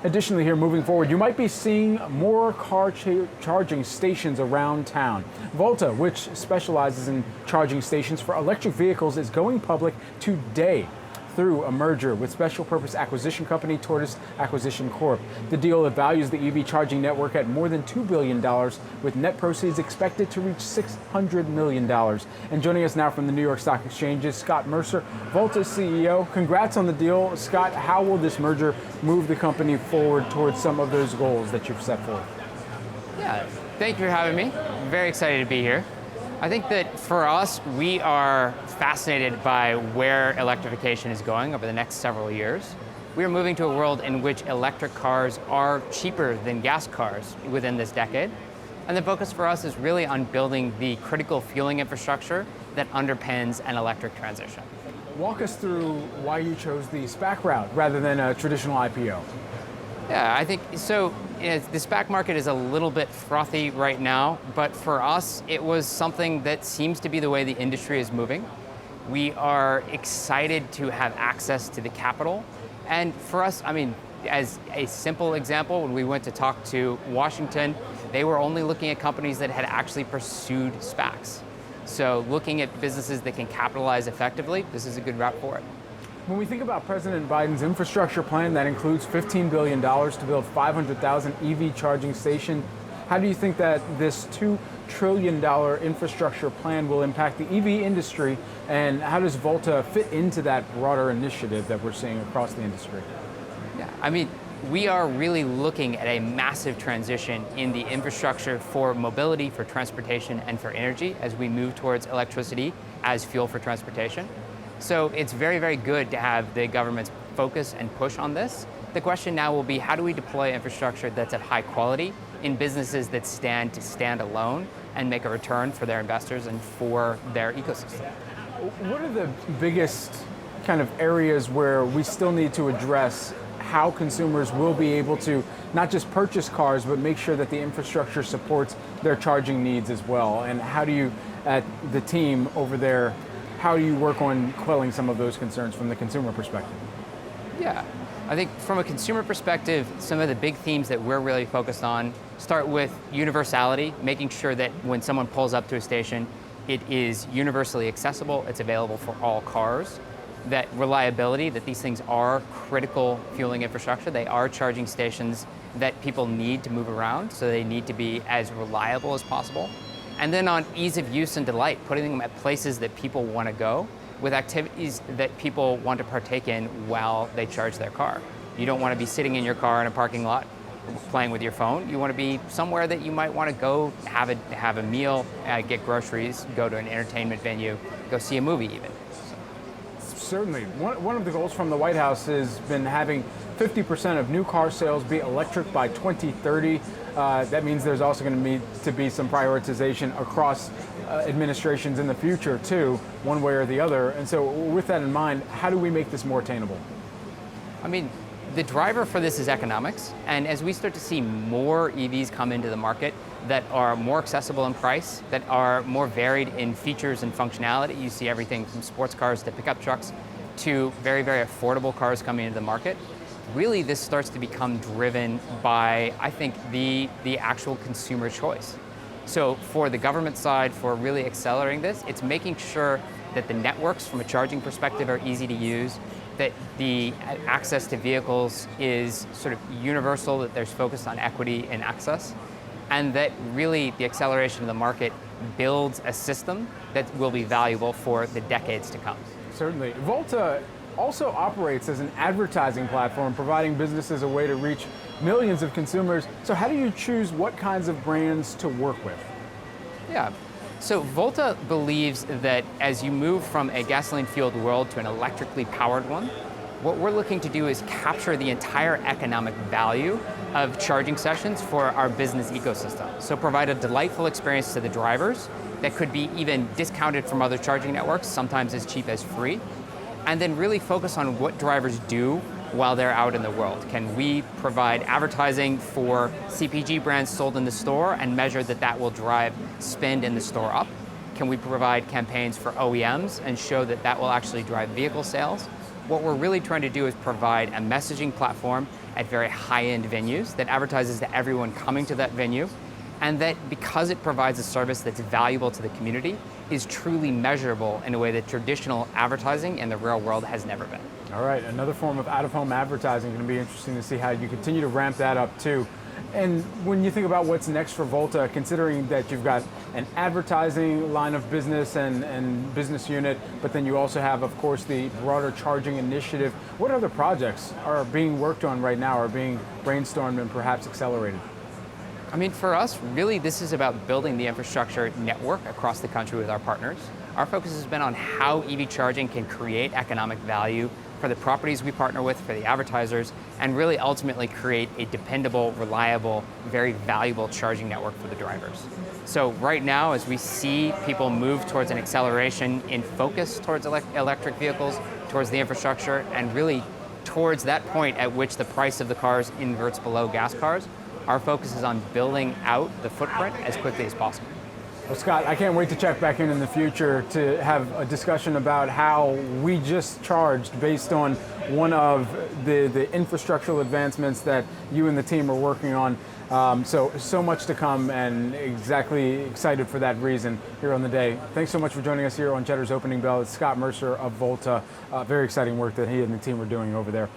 Additionally, here moving forward, you might be seeing more car charging stations around town. Volta, which specializes in charging stations for electric vehicles, is going public today through a merger with special purpose acquisition company Tortoise Acquisition Corp. The deal that values the EV charging network at more than $2 billion, with net proceeds expected to reach $600 million. And joining us now from the New York Stock Exchange is Scott Mercer, Volta's CEO. Congrats on the deal. Scott, how will this merger move the company forward towards some of those goals that you've set forth? Yeah, thank you for having me. I'm very excited to be here. I think that for us, we are fascinated by where electrification is going over the next several years. We are moving to a world in which electric cars are cheaper than gas cars within this decade. And the focus for us is really on building the critical fueling infrastructure that underpins an electric transition. Walk us through why you chose the SPAC route rather than a traditional IPO. Yeah, I think so. The SPAC market is a little bit frothy right now, but for us, it was something that seems to be the way the industry is moving. We are excited to have access to the capital. And for us, I mean, as a simple example, when we went to talk to Washington, they were only looking at companies that had actually pursued SPACs. So looking at businesses that can capitalize effectively, this is a good route for it. When we think about President Biden's infrastructure plan that includes $15 billion to build 500,000 EV charging stations, how do you think that this $2 trillion infrastructure plan will impact the EV industry, and how does Volta fit into that broader initiative that we're seeing across the industry? Yeah, I mean, we are really looking at a massive transition in the infrastructure for mobility, for transportation, and for energy as we move towards electricity as fuel for transportation. So it's very, very good to have the government's focus and push on this. The question now will be, how do we deploy infrastructure that's of high quality in businesses that stand alone and make a return for their investors and for their ecosystem? What are the biggest kind of areas where we still need to address how consumers will be able to not just purchase cars, but make sure that the infrastructure supports their charging needs as well? And how do you, at the team over there, how do you work on quelling some of those concerns from the consumer perspective? Yeah, I think from a consumer perspective, some of the big themes that we're really focused on start with universality, making sure that when someone pulls up to a station, it is universally accessible, it's available for all cars. That reliability, that these things are critical fueling infrastructure, they are charging stations that people need to move around, so they need to be as reliable as possible. And then on ease of use and delight, putting them at places that people want to go with activities that people want to partake in while they charge their car. You don't want to be sitting in your car in a parking lot playing with your phone. You want to be somewhere that you might want to go have a meal, get groceries, go to an entertainment venue, go see a movie even. Certainly. One of the goals from the White House has been having 50% of new car sales be electric by 2030. That means there's also going to need to be some prioritization across administrations in the future too, one way or the other. And so with that in mind, how do we make this more attainable? I mean, the driver for this is economics. And as we start to see more EVs come into the market that are more accessible in price, that are more varied in features and functionality, you see everything from sports cars to pickup trucks to very, very affordable cars coming into the market. Really, this starts to become driven by, I think, the actual consumer choice. So for the government side, for really accelerating this, it's making sure that the networks from a charging perspective are easy to use, that the access to vehicles is sort of universal, that there's focus on equity and access, and that really the acceleration of the market builds a system that will be valuable for the decades to come. Certainly. Volta also operates as an advertising platform, providing businesses a way to reach millions of consumers. So how do you choose what kinds of brands to work with? Yeah. So Volta believes that as you move from a gasoline-fueled world to an electrically powered one, what we're looking to do is capture the entire economic value of charging sessions for our business ecosystem. So provide a delightful experience to the drivers that could be even discounted from other charging networks, sometimes as cheap as free, and then really focus on what drivers do while they're out in the world. Can we provide advertising for CPG brands sold in the store and measure that that will drive spend in the store up? Can we provide campaigns for OEMs and show that that will actually drive vehicle sales? What we're really trying to do is provide a messaging platform at very high-end venues that advertises to everyone coming to that venue, and that because it provides a service that's valuable to the community, is truly measurable in a way that traditional advertising in the real world has never been. All right, another form of out-of-home advertising. Going to be interesting to see how you continue to ramp that up too. And when you think about what's next for Volta, considering that you've got an advertising line of business and business unit, but then you also have, of course, the broader charging initiative, what other projects are being worked on right now, or being brainstormed and perhaps accelerated? I mean, for us, really, this is about building the infrastructure network across the country with our partners. Our focus has been on how EV charging can create economic value for the properties we partner with, for the advertisers, and really ultimately create a dependable, reliable, very valuable charging network for the drivers. So right now, as we see people move towards an acceleration in focus towards electric vehicles, towards the infrastructure, and really towards that point at which the price of the cars inverts below gas cars, our focus is on building out the footprint as quickly as possible. Well, Scott, I can't wait to check back in the future to have a discussion about how we just charged based on one of the infrastructural advancements that you and the team are working on. So much to come, and exactly excited for that reason here on the day. Thanks so much for joining us here on Cheddar's Opening Bell. It's Scott Mercer of Volta. Very exciting work that he and the team are doing over there.